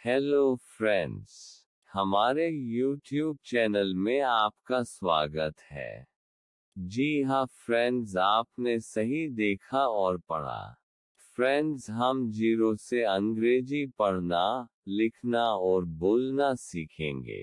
Hello friends, हमारे YouTube channel में आपका स्वागत है। जी हाँ फ्रेंड्स, आपने सही देखा और पढ़ा। फ्रेंड्स, हम जीरो से अंग्रेजी पढ़ना, लिखना और बोलना सीखेंगे।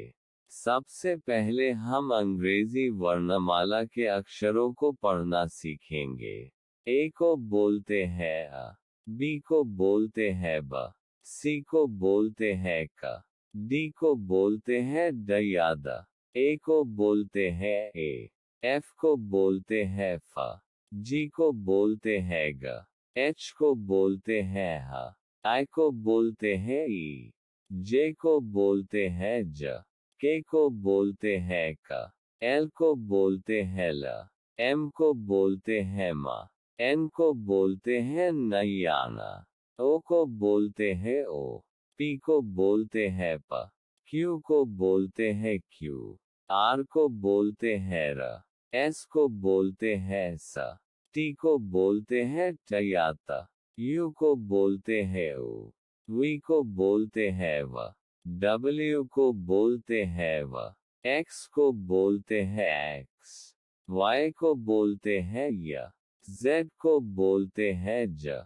सबसे पहले हम अंग्रेजी वर्णमाला के अक्षरों को पढ़ना सीखेंगे। ए को बोलते हैं अ, बी को बोलते हैं ब, सी को बोलते हैं क, डी को बोलते हैं ड या द, ए को बोलते हैं ए, एफ को बोलते हैं फ, जी को बोलते हैं ग, एच को बोलते हैं ह, आई को बोलते हैं ई, जे को बोलते हैं ज, के को बोलते हैं क, एल को बोलते हैं ल, एम को बोलते हैं म, एन को बोलते हैं न या न, ओ को बोलते हैं ओ, पी को बोलते हैं प, क्यू को बोलते हैं क्यू, आर को बोलते हैं र, एस को बोलते हैं स, टी को बोलते हैं ट या त, यू को बोलते हैं उ, वी को बोलते हैं व, डब्ल्यू को बोलते हैं व, एक्स को बोलते हैं एक्स, वाई को बोलते हैं य, जेड को बोलते हैं ज।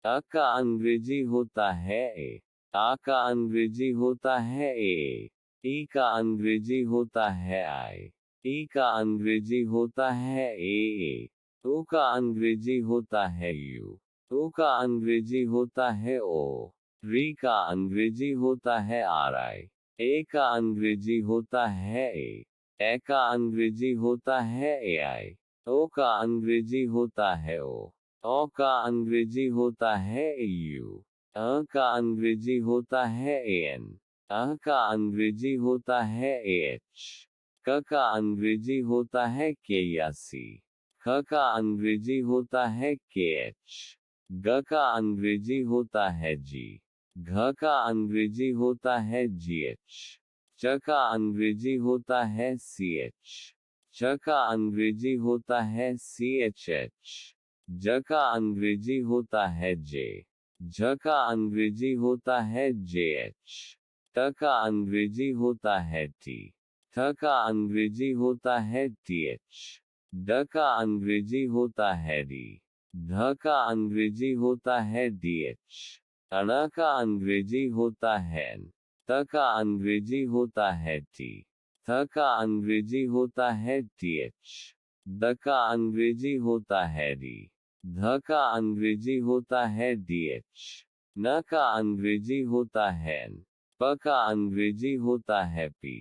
अ का अंग्रेजी होता है ए, आ का अंग्रेजी होता है ए, ई का अंग्रेजी होता है आई, ई का अंग्रेजी होता है ए, ओ का अंग्रेजी होता है यू, ओ का अंग्रेजी होता है ओ, री का अंग्रेजी होता है आर आई, ए का अंग्रेजी होता है ए का अंग्रेजी होता है ए आई, ओ का अंग्रेजी होता है ओ का अंग्रेजी होता है यू, अ का अंग्रेजी होता है एन, अ का अंग्रेजी होता है एच, क का अंग्रेजी होता है के या सी, ख का अंग्रेजी होता है के एच, ग का अंग्रेजी होता है जी, घ का अंग्रेजी होता है जी एच, च का अंग्रेजी होता है सी एच, च का अंग्रेजी होता है सी एच एच, ज का अंग्रेजी होता है जे, झ का अंग्रेजी होता है जे एच, ट का अंग्रेजी होता है टी, थ का अंग्रेजी होता है टी एच, ड का अंग्रेजी होता है डी, ध का अंग्रेजी होता है डी एच, अण का अंग्रेजी होता है न, त का अंग्रेजी होता है टी, थ का अंग्रेजी होता है टी एच, द का अंग्रेजी होता है डी, ध का अंग्रेजी होता है डी एच, न का अंग्रेजी होता है न, प का अंग्रेजी होता है पी,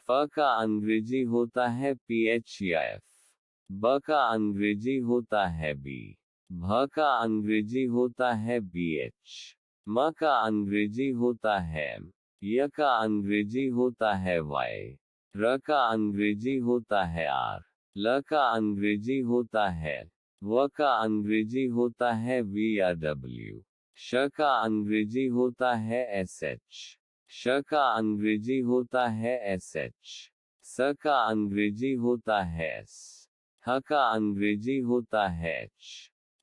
फ का अंग्रेजी होता है पी एच या एफ, ब का अंग्रेजी होता है बी, भ का अंग्रेजी होता है बी एच, म का अंग्रेजी होता है एम, य का अंग्रेजी होता है वाई, र का अंग्रेजी होता है आर, ल का अंग्रेजी होता है, व का अंग्रेजी होता है वी या डब्ल्यू, श का अंग्रेजी होता है एस एच, श का अंग्रेजी होता है एस एच, स का अंग्रेजी होता है एस, ह का अंग्रेजी होता है एच,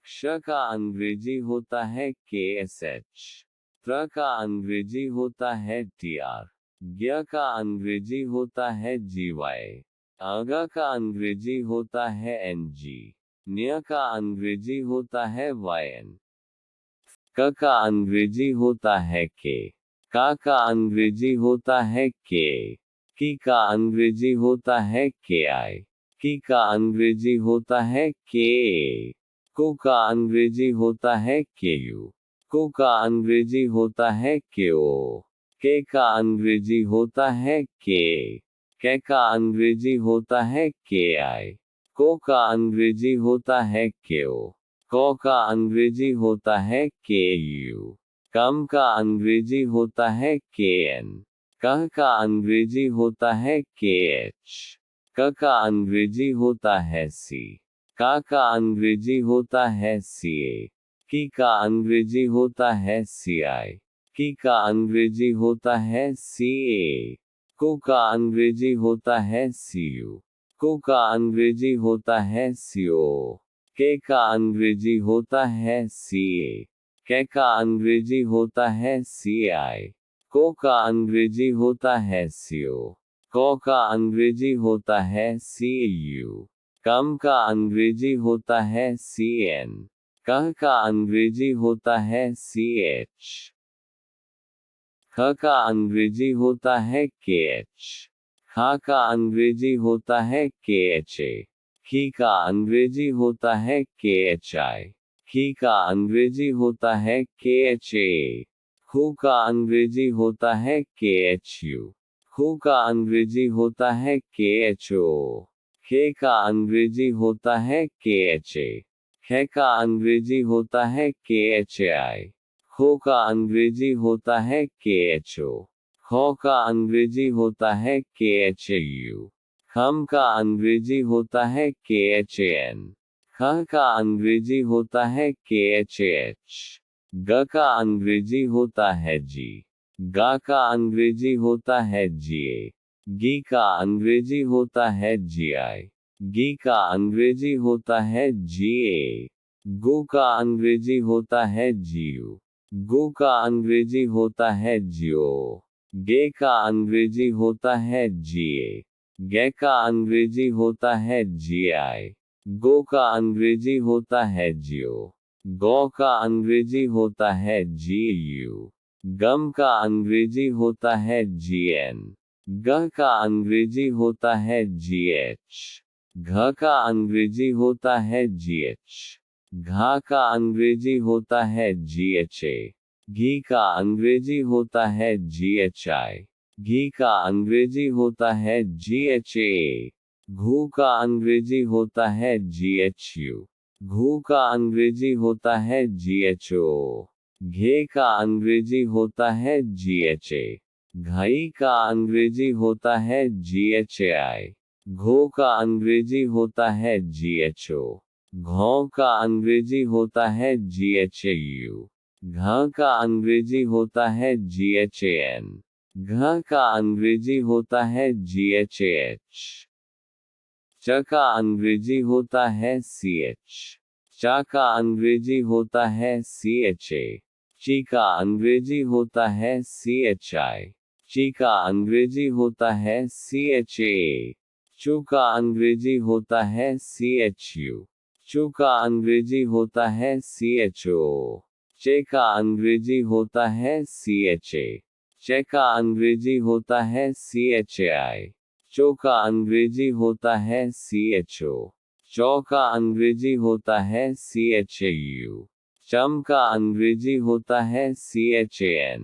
क्ष का अंग्रेजी होता है के एस एच, त्र का अंग्रेजी होता है टी आर, ज्ञ का अंग्रेजी होता है जी वाई, अग का अंग्रेजी होता है एन जी, न्य का अंग्रेजी होता है वायन, क का अंग्रेजी होता है के, का अंग्रेजी होता है के, की का अंग्रेजी होता है के आई, की का अंग्रेजी होता है के ए, को का अंग्रेजी होता है के यू, को का अंग्रेजी होता है के ओ, के का अंग्रेजी होता है के का अंग्रेजी होता है के आई, को का अंग्रेजी होता है के ओ, को का अंग्रेजी होता है के यू, कम का अंग्रेजी होता है के एन, कह का अंग्रेजी होता है के एच, क का अंग्रेजी होता है सी, का अंग्रेजी होता है सी ए, की का अंग्रेजी होता है सी आई, की का अंग्रेजी होता है सी ए, को का अंग्रेजी होता है सी यू, को का अंग्रेजी होता है सी ओ, के का अंग्रेजी होता है सी ए, कै का अंग्रेजी होता है CI। को का अंग्रेजी होता है CO। कौ का अंग्रेजी होता है CU। कम का अंग्रेजी होता है CN। कह का अंग्रेजी होता है CH। ख का अंग्रेजी होता है KH। खा का अंग्रेजी होता है KHA। खी का अंग्रेजी होता है KHI। खी का अंग्रेजी होता है KHA। खू का अंग्रेजी होता है KHU। खू का अंग्रेजी होता है KHO। खे का अंग्रेजी होता है KHA। खे का अंग्रेजी होता है KHAI। खो का अंग्रेजी होता है KHO। खो का अंग्रेजी होता है KHAU। खम का अंग्रेजी होता है KHAN। ख का अंग्रेजी होता है KHAH। ग का अंग्रेजी होता है G। गा का अंग्रेजी होता है GA। गी का अंग्रेजी होता है GI। गी का अंग्रेजी होता है GA। गु का अंग्रेजी होता है GU। गु का अंग्रेजी होता है GO। गे का अंग्रेजी होता है GA। गे का अंग्रेजी होता है GI। गो का अंग्रेजी होता है GO। गौ का अंग्रेजी होता है GU। गम का अंग्रेजी होता है GN। गह का अंग्रेजी होता है GH। घ का अंग्रेजी होता है GH। घा का अंग्रेजी होता है GHA। घी का अंग्रेजी होता है GHI। घी का अंग्रेजी होता है GHA। घू का अंग्रेजी होता है GHU। घू का अंग्रेजी होता है GHO। घे का अंग्रेजी होता है GHA। घई का अंग्रेजी होता है GHAI। घो का अंग्रेजी होता है GHO। घौ का अंग्रेजी होता है GHAU। घ का अंग्रेजी होता है GHAN। घ का अंग्रेजी होता है GHAH। च का अंग्रेजी होता है CH। चा का अंग्रेजी होता है CHA। ची का अंग्रेजी होता है CHI। ची का अंग्रेजी होता है CHA। चू का अंग्रेजी होता है CHU। चू का अंग्रेजी होता है CHO। चे का अंग्रेजी होता है CHA। चे का अंग्रेजी होता है CHAI। चो का अंग्रेजी होता है CHO। चौ का अंग्रेजी होता है CHAU। चम का अंग्रेजी होता है CHAN।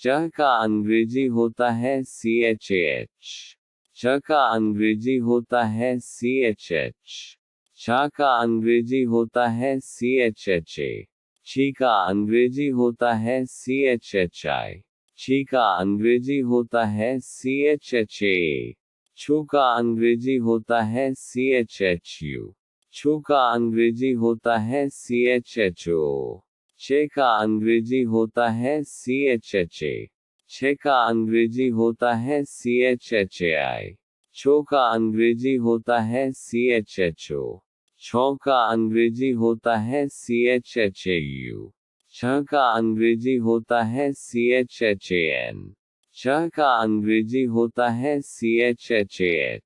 चह का अंग्रेजी होता है CHAH। छ का अंग्रेजी होता है CHH। छा का अंग्रेजी होता है CHHA। छी का अंग्रेजी होता है CHHI। छी का अंग्रेजी होता है CHHA। छू का अंग्रेजी होता है CHHU। छू का अंग्रेजी होता है CHHO। छे का अंग्रेजी होता है CHHA। छे का अंग्रेजी होता है CHHAI। छो का अंग्रेजी होता है CHHO। छौ का अंग्रेजी होता है CHHAU। छ का अंग्रेजी होता है CHHAN। छ का अंग्रेजी होता है CHHAH।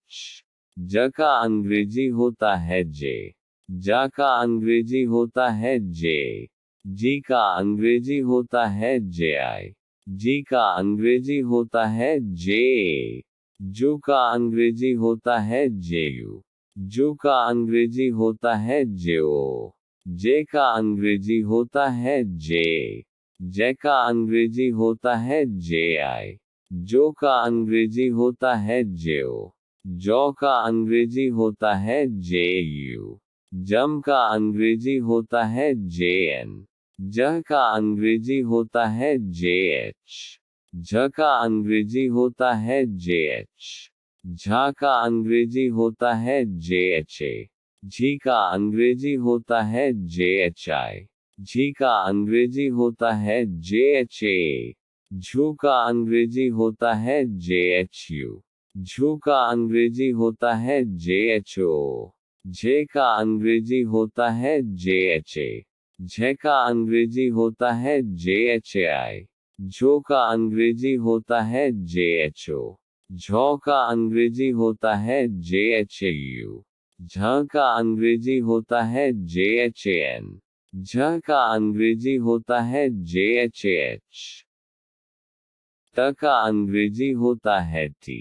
ज का अंग्रेजी होता है J। जा का अंग्रेजी होता है J। जी का अंग्रेजी होता है JI। जी का अंग्रेजी होता है JA। जू का अंग्रेजी होता है JU। जू का अंग्रेजी होता है JO। जे का अंग्रेजी होता है J। जे का अंग्रेजी होता है JI। जो का अंग्रेजी होता है JO। जौ का अंग्रेजी होता है JU। जम का अंग्रेजी होता है JN। जह का अंग्रेजी होता है JH। झ का अंग्रेजी होता है JH। झा का अंग्रेजी होता है JHA। झी का अंग्रेजी होता है JHI। झी का अंग्रेजी होता है JHA। झू का अंग्रेजी होता है JHU। झू का अंग्रेजी होता है JHO। झे का अंग्रेजी होता है JHA। झ का अंग्रेजी होता है JHAI, झो का अंग्रेजी होता है JHO, झौ का अंग्रेजी होता है JHAU, झ का अंग्रेजी होता है JHAN, झ का अंग्रेजी होता है JHAH, त का अंग्रेजी होता है T,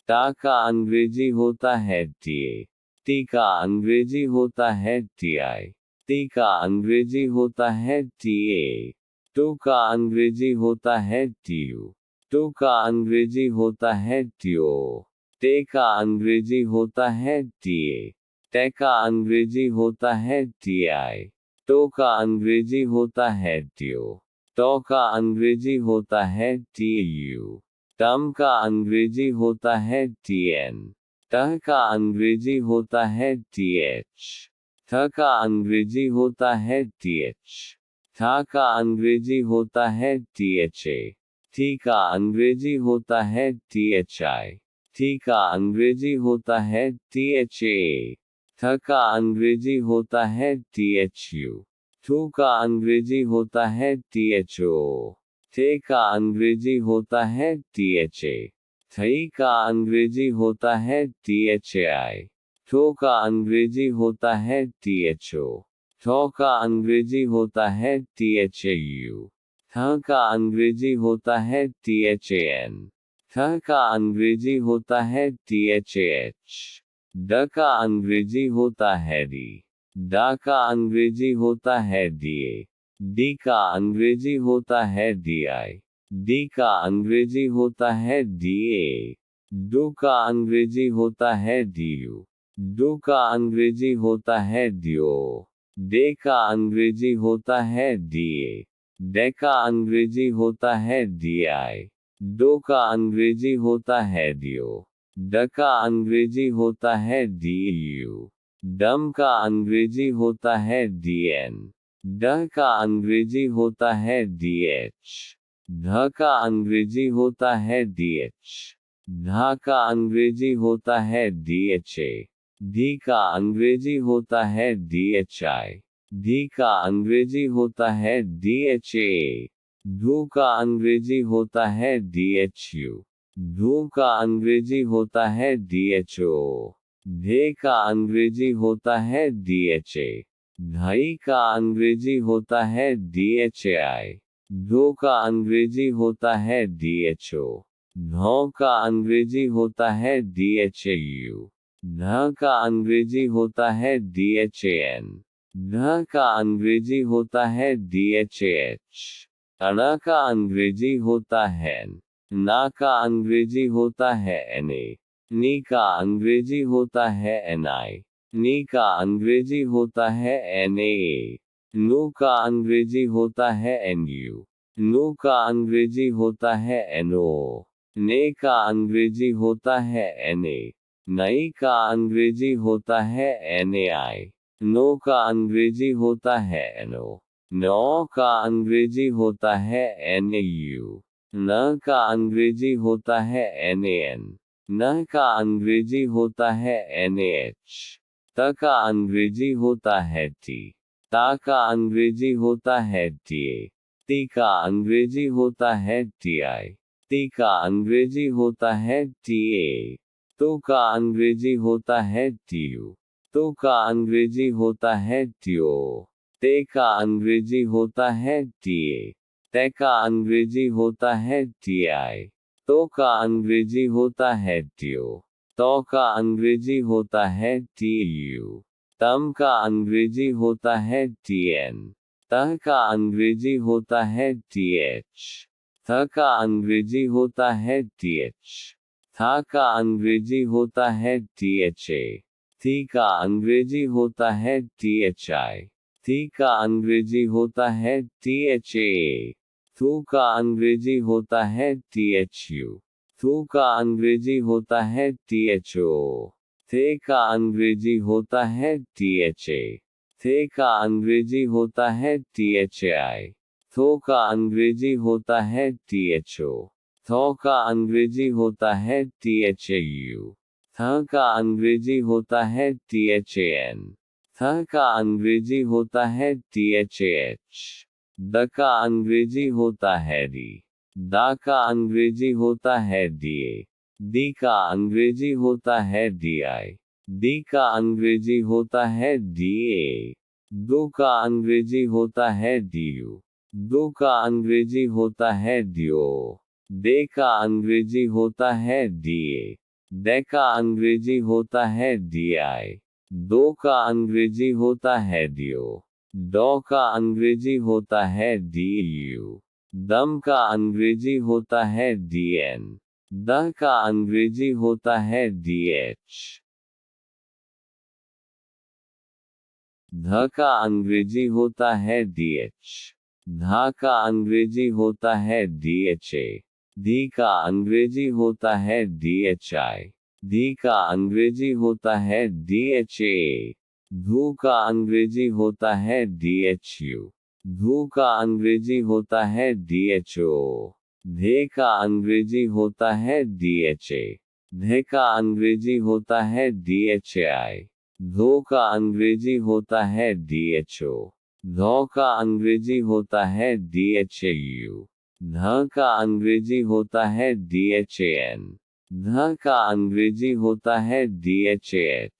ता का अंग्रेजी होता है TA, टी का अंग्रेजी होता है TI, ती का अंग्रेजी होता है TA, टू का अंग्रेजी होता है TU, टू का अंग्रेजी होता है TO, टे का अंग्रेजी होता है TA, टे का अंग्रेजी होता है TI, टो का अंग्रेजी होता है TO, टो का अंग्रेजी होता है TU, टम का अंग्रेजी होता है TN, टह का अंग्रेजी होता है TH, थ का अंग्रेजी होता है TH, था का अंग्रेजी होता है THA, थी का अंग्रेजी होता है THI, थी का अंग्रेजी होता है THA, थ का अंग्रेजी होता है THU, थू का अंग्रेजी होता है THO, थे का अंग्रेजी होता है THA, थई का अंग्रेजी होता है THAI, थो का अंग्रेजी होता है THO, थौ का अंग्रेजी होता है THAU, थ का अंग्रेजी होता है THAN, थ का अंग्रेजी होता है THAH, ड का अंग्रेजी होता है D, डा का अंग्रेजी होता है DA, डी का अंग्रेजी होता है DI, डी का अंग्रेजी होता है DA, डू का अंग्रेजी होता है DU, डू का अंग्रेजी होता है DO, डे का अंग्रेजी होता है DA, डे का अंग्रेजी होता है DI, डो का अंग्रेजी होता है DO, ड का अंग्रेजी होता है DU, डम का अंग्रेजी होता है DN, ड का अंग्रेजी होता है DH, ध का अंग्रेजी होता है DH, धा का अंग्रेजी होता है DHA, धी का अंग्रेजी होता है DHI, धी का अंग्रेजी होता है DHA, धू का अंग्रेजी होता है DHU, धू का अंग्रेजी होता है DHO, धे का अंग्रेजी होता है DHA, धाई का अंग्रेजी होता है DHAI, धो का अंग्रेजी होता है DHO, धौ का अंग्रेजी होता है DHAU, ध का अंग्रेजी होता है DHAN, ध का अंग्रेजी होता है DHAH, अण का अंग्रेजी होता है N, ना का अंग्रेजी होता है NA, नी का अंग्रेजी होता है NI, नी का अंग्रेजी होता है NAA, नु का अंग्रेजी होता है NU, नु का अंग्रेजी होता है NO, ने का अंग्रेजी होता है NA, नई का अंग्रेजी होता है NAI, नो का अंग्रेजी होता है NO, नौ का अंग्रेजी होता है NAU, न का अंग्रेजी होता है NAN, न का अंग्रेजी होता है NAH, त का अंग्रेजी होता है T, ता का अंग्रेजी होता है TA, ती का अंग्रेजी होता है TI, ती का अंग्रेजी होता है TA, तो का अंग्रेजी होता है TU, तो का अंग्रेजी होता है TO, ते का अंग्रेजी होता है TA, ते का अंग्रेजी होता है TI, तो का अंग्रेजी होता है TO, तो का अंग्रेजी होता है TU, तम का अंग्रेजी होता है TN, तह का अंग्रेजी होता है TH, थ का अंग्रेजी होता है TH, था का अंग्रेजी होता है THA, थी का अंग्रेजी होता है THI, थी का अंग्रेजी होता है THA, थू का अंग्रेजी होता है THU, थू का अंग्रेजी होता है THO, थे का अंग्रेजी होता है THA, थे का अंग्रेजी होता है THI, थो का अंग्रेजी होता है THO, थौ का अंग्रेजी होता है THAU, थ का अंग्रेजी होता है THAN, थ का अंग्रेजी होता है thh। द का अंग्रेजी होता है डी। दा का अंग्रेजी होता है da। दी का अंग्रेजी होता है di। दी का अंग्रेजी होता है da। दो का अंग्रेजी होता है du। दो का अंग्रेजी होता है dio। दे का अंग्रेजी होता है da। दे का अंग्रेजी होता है di। दो का अंग्रेजी होता है dio। डॉ का अंग्रेजी होता है du। दम का अंग्रेजी होता है dn। द का अंग्रेजी होता है dh। ध का अंग्रेजी होता है dh। धा का अंग्रेजी होता है dha। धी का अंग्रेजी होता है dhi। धी का अंग्रेजी होता है dha। धू का अंग्रेजी होता है dhu। धू का अंग्रेजी होता है dho। धे का अंग्रेजी होता है dha। धे का अंग्रेजी होता है dhi। धो का अंग्रेजी होता है dho। धौ का अंग्रेजी होता है dhau। ध का अंग्रेजी होता है dhan। ध का अंग्रेजी होता है dhh।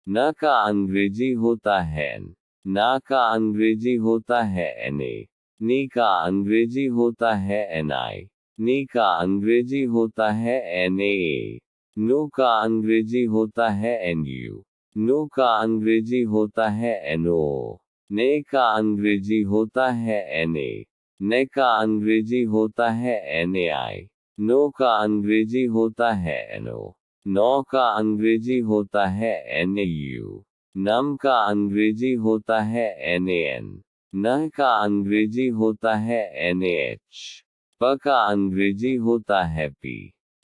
न का अंग्रेजी होता है n। ना का अंग्रेजी होता है na। नी का अंग्रेजी होता है ni। नी का अंग्रेजी होता है naa। नो का अंग्रेजी होता है nu। नो का अंग्रेजी होता है no। ने का अंग्रेजी होता है na। ने का अंग्रेजी होता है nai। नो का अंग्रेजी होता है no। नौ का अंग्रेजी होता है nau। नम का अंग्रेजी होता है nan। न का अंग्रेजी होता है nah। प का अंग्रेजी होता है p।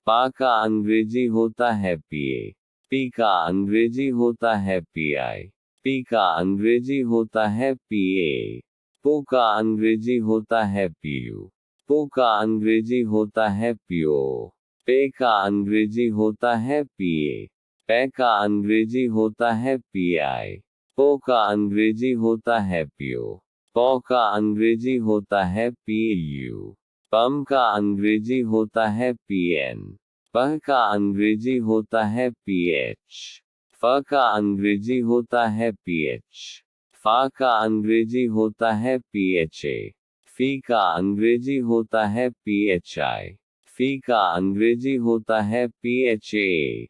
पा का अंग्रेजी होता है pa। पी का अंग्रेजी होता है pi। पी का अंग्रेजी होता है pa। पो का अंग्रेजी होता है pu। पो का अंग्रेजी होता है po। पे का अंग्रेजी होता है pa। पे का अंग्रेजी होता है pi। पो का अंग्रेजी होता है pio। पौ का अंग्रेजी होता है pu। पम का अंग्रेजी होता है pn। पह का अंग्रेजी होता है ph। फ का अंग्रेजी होता है ph। फा का अंग्रेजी होता है pha। फी का अंग्रेजी होता है phi। फी का अंग्रेजी होता है pha।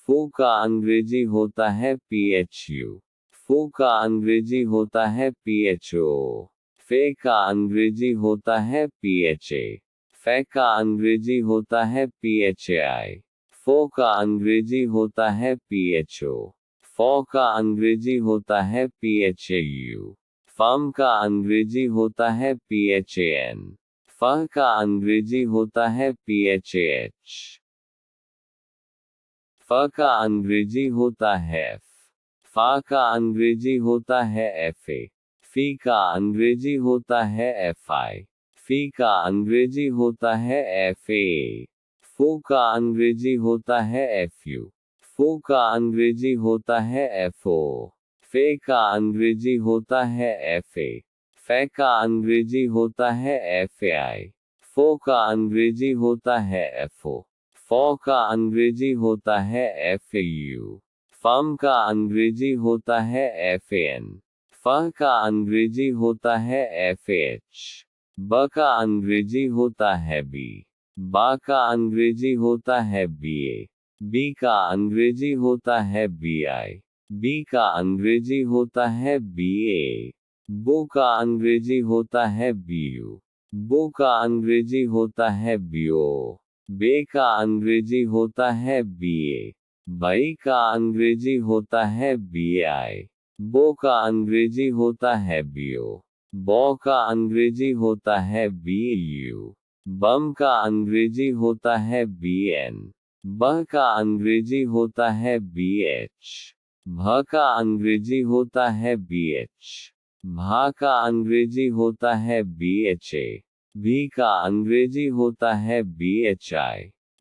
फू का अंग्रेजी होता है phu। फू का अंग्रेजी होता है pho। फे का अंग्रेजी होता है pha। फे का अंग्रेजी होता है phai। फो का अंग्रेजी होता है pho। फो का अंग्रेजी होता है phau। फम का अंग्रेजी होता है phan। फ का अंग्रेजी होता है phh। फ का अंग्रेजी होता है f। फा का अंग्रेजी होता है fa। फी का अंग्रेजी होता है fi। फी का अंग्रेजी होता है fa। फू का अंग्रेजी होता है fu। फू का अंग्रेजी होता है fo। फे का अंग्रेजी होता है fa। फे का अंग्रेजी होता है fai। फो का अंग्रेजी होता है fo। फो का अंग्रेजी होता है fau। फम का अंग्रेजी होता है fan। फ का अंग्रेजी होता है fh। ब का अंग्रेजी होता है b। बा का अंग्रेजी होता है ba। बी का अंग्रेजी होता है bi। बी का अंग्रेजी होता है ba। बो का अंग्रेजी होता है bu। बो का अंग्रेजी होता है bo। बे का अंग्रेजी होता है ba। बई का अंग्रेजी होता है bi। बो का अंग्रेजी होता है bio। बो का अंग्रेजी होता है bu। बम का अंग्रेजी होता है bn। ब का अंग्रेजी होता है bh। भ का अंग्रेजी होता है bh। भा का अंग्रेजी होता है bha। भी का अंग्रेजी होता है bhi।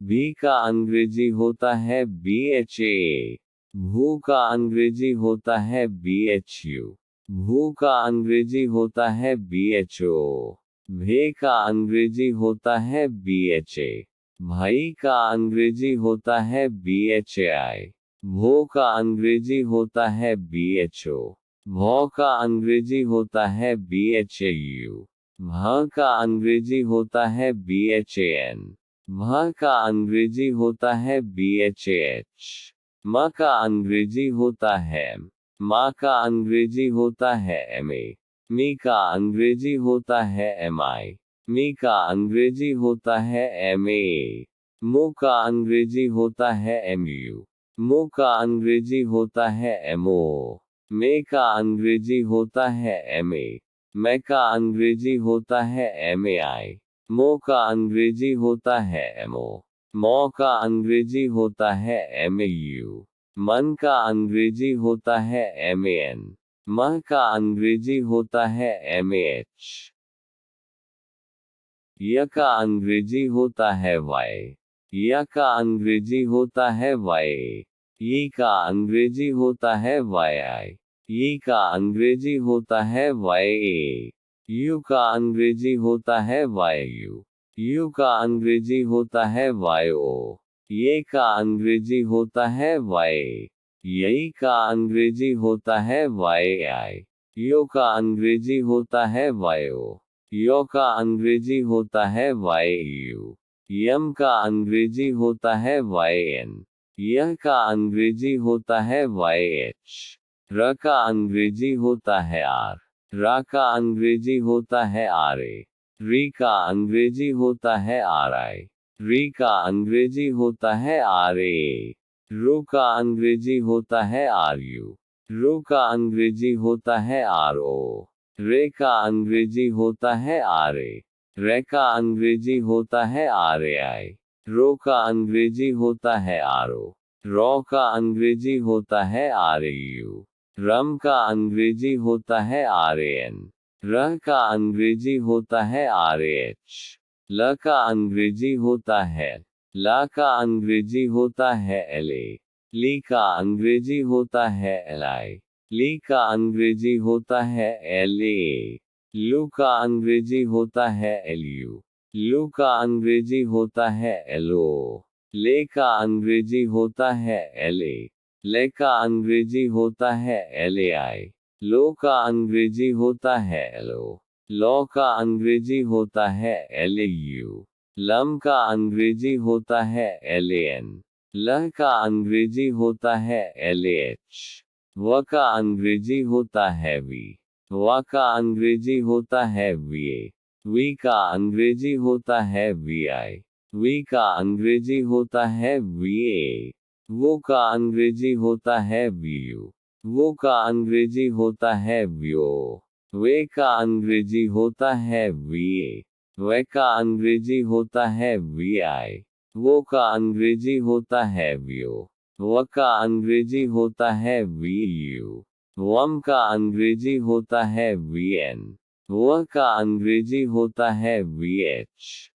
भी का अंग्रेजी होता है bha। भू का अंग्रेजी होता है BHU। भू का अंग्रेजी होता है BHO। भे का अंग्रेजी होता है BHA। भाई का अंग्रेजी होता है BHAI। भो का अंग्रेजी होता है BHO। भौ का अंग्रेजी होता है BHAU। भ का अंग्रेजी होता है BHAN। भ का अंग्रेजी होता है BHAH। म का अंग्रेजी होता है M। माँ का अंग्रेजी होता है MA। मी का अंग्रेजी होता है MI। मी का अंग्रेजी होता है MA। मु का अंग्रेजी होता है MU। मु का अंग्रेजी होता है MO। मे का अंग्रेजी होता है MA। मैं का अंग्रेजी होता है MAI। मो का अंग्रेजी होता है MO। मौ का अंग्रेजी होता है MAU। मन का अंग्रेजी होता है MAN। मह का अंग्रेजी होता है MAH। य का अंग्रेजी होता है Y। य का अंग्रेजी होता है YA। ई का अंग्रेजी होता है YI। ई का अंग्रेजी होता है YA। यू का अंग्रेजी होता है YU। यू का अंग्रेजी होता है YO। ये का अंग्रेजी होता है YA। यही का अंग्रेजी होता है YI। यो का अंग्रेजी होता है YO। यो का अंग्रेजी होता है YU। यम का अंग्रेजी होता है YN। यह का अंग्रेजी होता है YH। र का अंग्रेजी होता है R। रा का अंग्रेजी होता है RA। री का अंग्रेजी होता है RI। री का अंग्रेजी होता है RA। रू का अंग्रेजी होता है RU। रू का अंग्रेजी होता है RO। रे का अंग्रेजी होता है RA। रे का अंग्रेजी होता है RAI। रो का अंग्रेजी होता है RO। रॉ का अंग्रेजी होता है RAU। रम का अंग्रेजी होता है RAN। रह का अंग्रेजी होता है RH। ल का अंग्रेजी होता है। ला का अंग्रेजी होता है LA। ली का अंग्रेजी होता है LI। ली का अंग्रेजी होता है LA। लू का अंग्रेजी होता है LU। लू का अंग्रेजी होता है LO। ले का अंग्रेजी होता है LA। ले का अंग्रेजी होता है LAI। लो का अंग्रेजी होता है LO। लॉ का अंग्रेजी होता है LAU। लम का अंग्रेजी होता है LAN। लह का अंग्रेजी होता है LAH। व का अंग्रेजी होता है V। व का अंग्रेजी होता है VA। वी का अंग्रेजी होता है VI। वी का अंग्रेजी होता है VA। वो का अंग्रेजी होता है VU। वो का अंग्रेजी होता है VO। वे का अंग्रेजी होता है VA। वे का अंग्रेजी होता है VI। वो का अंग्रेजी होता है VO। व का अंग्रेजी होता है VU। वम का अंग्रेजी होता है VN। व का अंग्रेजी होता है VH।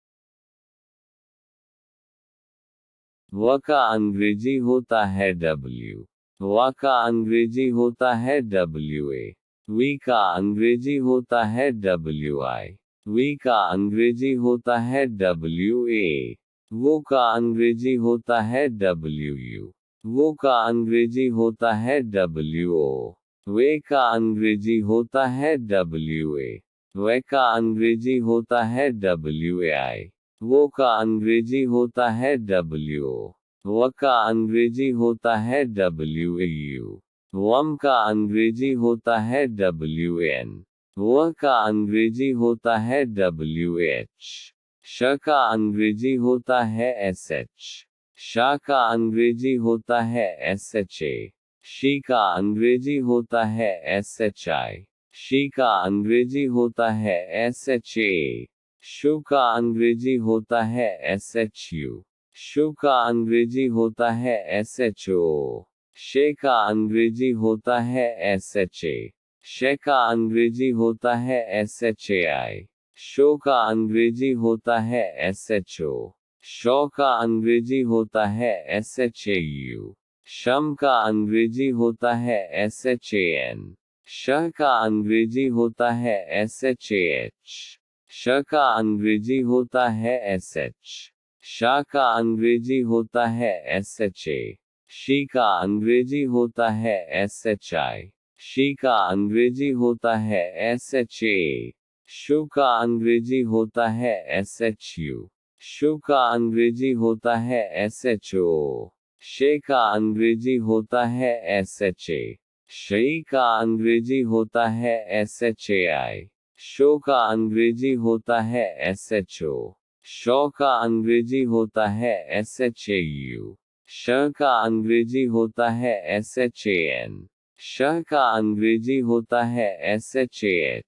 व का अंग्रेजी होता है W। व का अंग्रेजी होता है WA। वी का अंग्रेजी होता है WI। वी का अंग्रेजी होता है WA। वो का अंग्रेजी होता है WU। वो का अंग्रेजी होता है WO। वे का अंग्रेजी होता है WA। वे का अंग्रेजी होता है WAI। वो का अंग्रेजी होता है WO। व का अंग्रेजी होता है WAU। वम का अंग्रेजी होता है WAN। व का अंग्रेजी होता है WH। श का अंग्रेजी होता है SH। शा का अंग्रेजी होता है SHA। शी का अंग्रेजी होता है SHI। शी का अंग्रेजी होता है SHA। शु का अंग्रेजी होता है SHU। शु का अंग्रेजी होता है SHO। शे का अंग्रेजी होता है SHA। शे का अंग्रेजी होता है SHAI। शो का अंग्रेजी होता है SHO। शौ का अंग्रेजी होता है SHAU। शम का अंग्रेजी होता है SHAN। श का अंग्रेजी होता है SHAH। श का अंग्रेजी होता है SH। शा का अंग्रेजी होता है SHA। शी का अंग्रेजी होता है SHI। शी का अंग्रेजी होता है SHA। शु का अंग्रेजी होता है SHU। शु का अंग्रेजी होता है SHO। शे का अंग्रेजी होता है SHA। शई का अंग्रेजी होता है SHAI। शो का अंग्रेजी होता है SHO। शौ का अंग्रेजी होता है SHAU। श का अंग्रेजी होता है SHAN। श का अंग्रेजी होता है SHAH।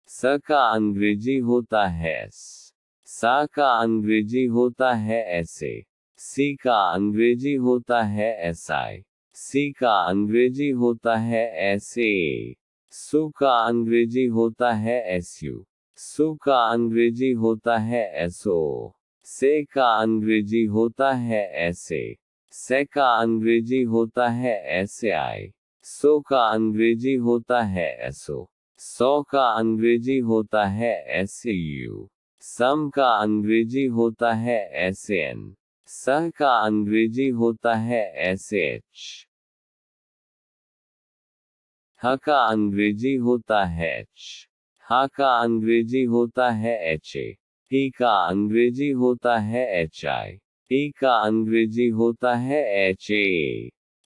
स का अंग्रेजी होता है S। सा का अंग्रेजी होता है SA। सी का अंग्रेजी होता है SI। सी का अंग्रेजी होता है SA। सु का अंग्रेजी होता है SU। सु का अंग्रेजी होता है SO। से का अंग्रेजी होता है SA। से का अंग्रेजी होता है SAI। सो का अंग्रेजी होता है SO। सौ का अंग्रेजी होता है SAU। सम का अंग्रेजी होता है SAN। स का अंग्रेजी होता है SH। ह का अंग्रेजी होता है H। ह का अंग्रेजी होता है HA। ही का अंग्रेजी होता है HI। ही का अंग्रेजी होता है HA।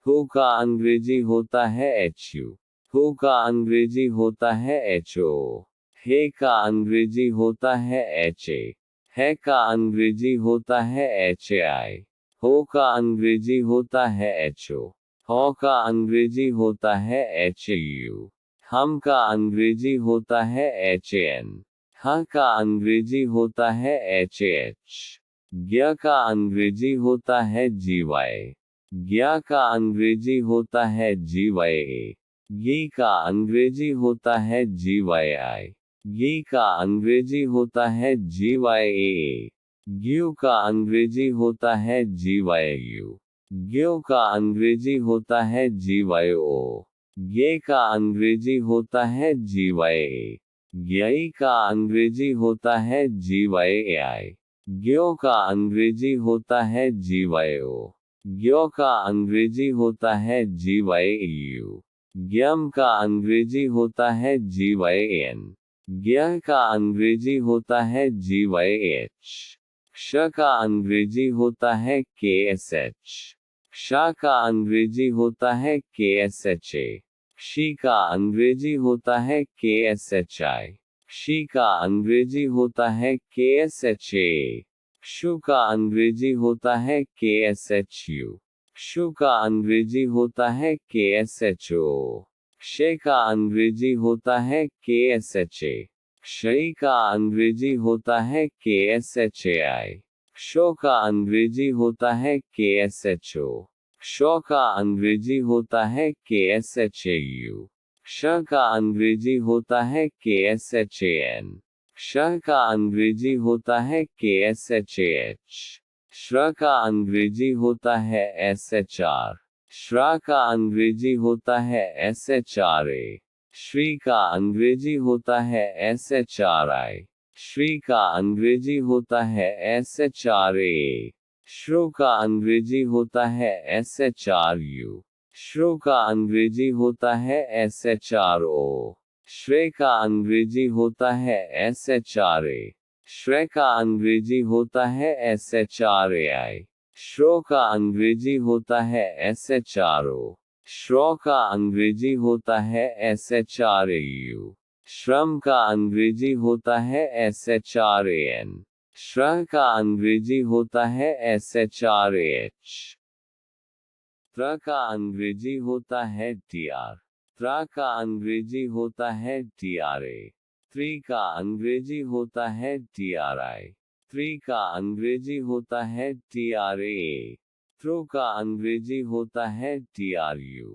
हु का अंग्रेजी होता है HU। हु का अंग्रेजी होता है HO। हे का अंग्रेजी होता है HA। है का अंग्रेजी होता है HAI। हो का अंग्रेजी होता है HO। हो का अंग्रेजी होता है HAU। हम का अंग्रेजी होता है HAN। ह का अंग्रेजी होता है HAH। ज्ञ का अंग्रेजी होता है GY। ज्ञ का अंग्रेजी होता है GYA। गी का अंग्रेजी होता है GYI। गी का अंग्रेजी होता है GYAA। ग्यू का अंग्रेजी होता है GYU। ग्यो का अंग्रेजी होता है GYO। ग्ये का अंग्रेजी होता है GYA। ग्यई का अंग्रेजी होता है GYAI। ग्यो का अंग्रेजी होता है GYO। ग्यो का अंग्रेजी होता है GYU। ग्यम का अंग्रेजी होता है GYN। ज्ञ का अंग्रेजी होता है GYH। क्ष का अंग्रेजी होता है KSH। क्षा का अंग्रेजी होता है KSHA। क्षी का अंग्रेजी होता है KSHI। क्षी का अंग्रेजी होता है KSHA। क्षु का अंग्रेजी होता है KSHU। क्षु का अंग्रेजी होता है KSHO। क्षय का अंग्रेजी होता है KSHA। क्षयी का अंग्रेजी होता है KSHAI। क्षो का अंग्रेजी होता है KSHO। क्षौ का अंग्रेजी होता है KSHAU। क्ष का अंग्रेजी होता है KSHAN। क्ष का अंग्रेजी होता है KSHAH। श्र का अंग्रेजी होता है SHR। श्रा का अंग्रेजी होता है SHRA। श्री का अंग्रेजी होता है SHRI। श्री का अंग्रेजी होता है SHRA। श्रु का अंग्रेजी होता है SHRU। श्रु का अंग्रेजी होता है SHRO। श्रे का अंग्रेजी होता है SHRA। श्रे का अंग्रेजी होता है SHRAI। श्रो का अंग्रेजी होता है SHRO। श्रो का अंग्रेजी होता है SHRAU। श्रम का अंग्रेजी होता है SHRAN। श्र का अंग्रेजी होता है SHRAH। त्र का अंग्रेजी होता है TR। त्र का अंग्रेजी होता है TRA। त्रि का अंग्रेजी होता है TRI। त्रि का अंग्रेजी होता है TRA। त्रु का अंग्रेजी होता है TRU।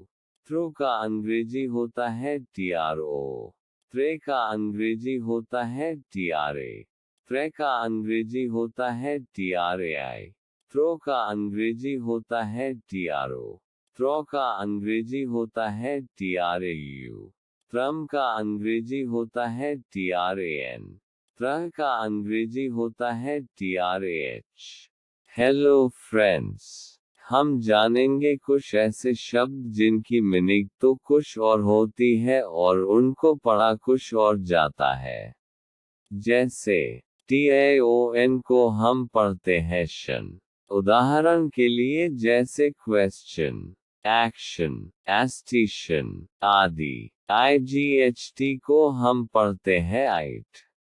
त्रु का अंग्रेजी होता है TRO। त्रे का अंग्रेजी होता है TRA। त्रे का अंग्रेजी होता है TRAI। त्रो का अंग्रेजी होता है TRO। त्रौ का अंग्रेजी होता है TRAU। त्रम का अंग्रेजी होता है TRAN। त्रह का अंग्रेजी होता है TRAH। हेलो फ्रेंड्स, हम जानेंगे कुछ ऐसे शब्द जिनकी मीनिंग तो कुछ और होती है और उनको पढ़ा कुछ और जाता है। जैसे TAON को हम पढ़ते हैं शन। उदाहरण के लिए जैसे क्वेश्चन, एक्शन, एस्टिशन आदि। IGHT को हम पढ़ते हैं आइट।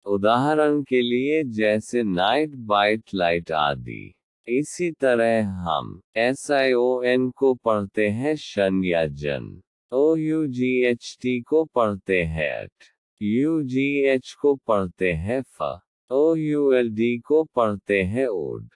उदाहरण के लिए जैसे नाइट, बाइट, लाइट आदि। इसी तरह हम SION को पढ़ते हैं शन या जन। OUGHT को पढ़ते हैं अट। UGH को पढ़ते हैं फ। OULD को पढ़ते हैं ओड।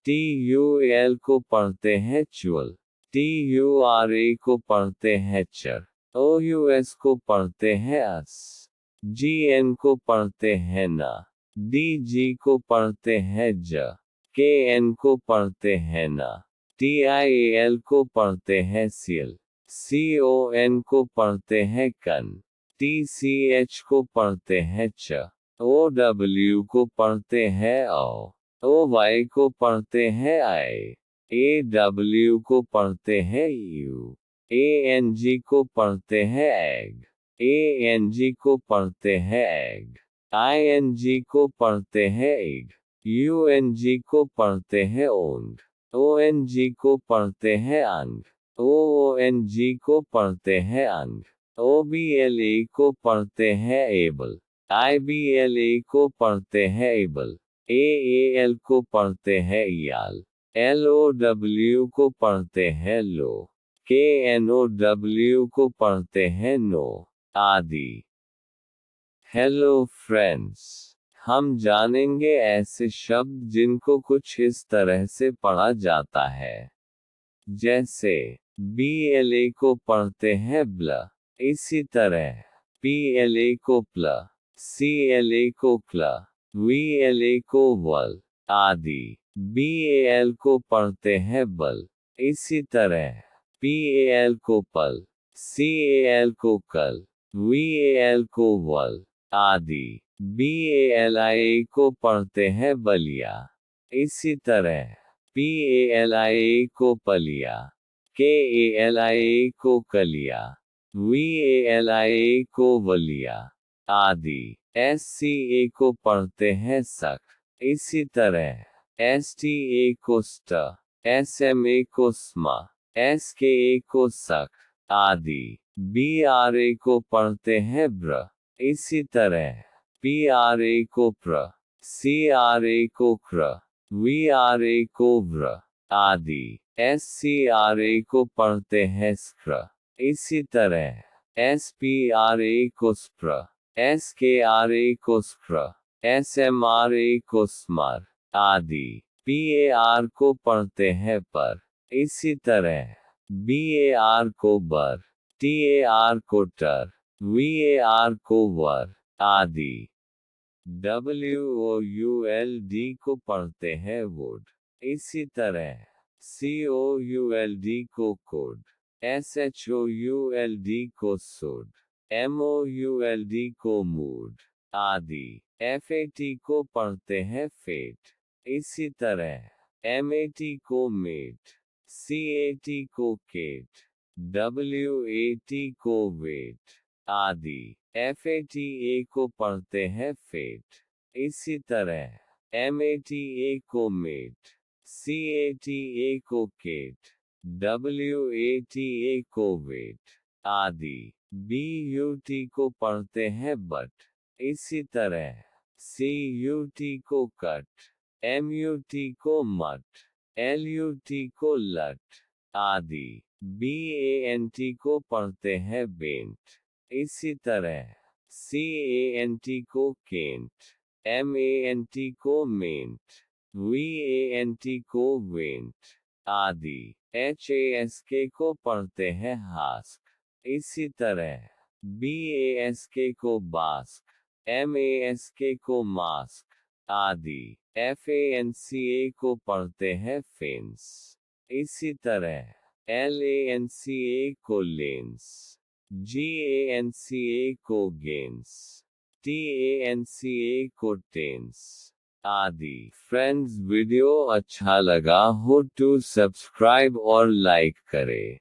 TUL को पढ़ते हैं चुअल। TURA को पढ़ते हैं चर। OUS को पढ़ते हैं अस। GN को पढ़ते हैं न। DG को पढ़ते हैं ज। KN को पढ़ते हैं न। TIAL को पढ़ते हैं सियल। CON को पढ़ते हैं कन। TCH को पढ़ते हैं च। OW को पढ़ते हैं औ। OY को पढ़ते हैं आय। AW को पढ़ते हैं यू। ANG को पढ़ते हैं एग। ANG को पढ़ते हैं एग। ING को पढ़ते हैं एग। UNG को पढ़ते हैं ओंग। ONG को पढ़ते हैं अंग। OONG को पढ़ते हैं अंग। OBLA को पढ़ते हैं एबल। IBLA को पढ़ते हैं एबल। AAL को पढ़ते हैं याल। LOW को पढ़ते हैं लो। KNOW को पढ़ते हैं नो आदि। हेलो फ्रेंड्स, हम जानेंगे ऐसे शब्द जिनको कुछ इस तरह से पढ़ा जाता है। जैसे BLA को पढ़ते हैं ब्ल। इसी तरह PLA को प्ल, CLA को क्ल, VLA को वल आदि। BAL को पढ़ते हैं बल। इसी तरह PAL को पल, CAL को कल, VAL को वल आदि। BALIA को पढ़ते हैं बलिया। इसी तरह PALIA को पलिया, KALIA को कलिया, VALIA को वलिया आदि। SCA को पढ़ते हैं सख। इसी तरह STA को स्ट, SMA को स्म, SKA को सख आदि। BRA को पढ़ते हैं ब्र। इसी तरह PRA को प्र, CRA को क्र, VRA को व्र आदि। SCRA को पढ़ते हैं स्क्र। इसी तरह SPRA को स्प्र, SKRA को स्क्र, SMRA को स्मर आदि। PAR को पढ़ते हैं पर। इसी तरह BAR को बर, TAR को टर, VAR को वर आदि। WOULD को पढ़ते हैं वुड। इसी तरह COULD को कोड, SHOULD को सुड, MOULD को मूड आदि। FAT को पढ़ते हैं फेट। इसी तरह MAT को मेट, CAT को केट, WAT को वेट आदि। FATA को पढ़ते हैं फेट। इसी तरह MATA को मेट, CATA को केट, WATA को वेट आदि। BUT को पढ़ते हैं बट। इसी तरह CUT को कट, MUT को मट, LUT को लट आदि। BANT को पढ़ते हैं बेंट। इसी तरह CANT को केंट, MANT को मेंट, VANT को वेंट आदि। HASK को पढ़ते हैं हास्क। इसी तरह BASK को बास्क, MASK को मास्क आदि। FANCA को पढ़ते हैं फेंस। इसी तरह LANCA को लेंस, GANCA को गेंस, TANCA को टेंस आदि। फ्रेंड्स, वीडियो अच्छा लगा हो तो सब्सक्राइब और लाइक करें।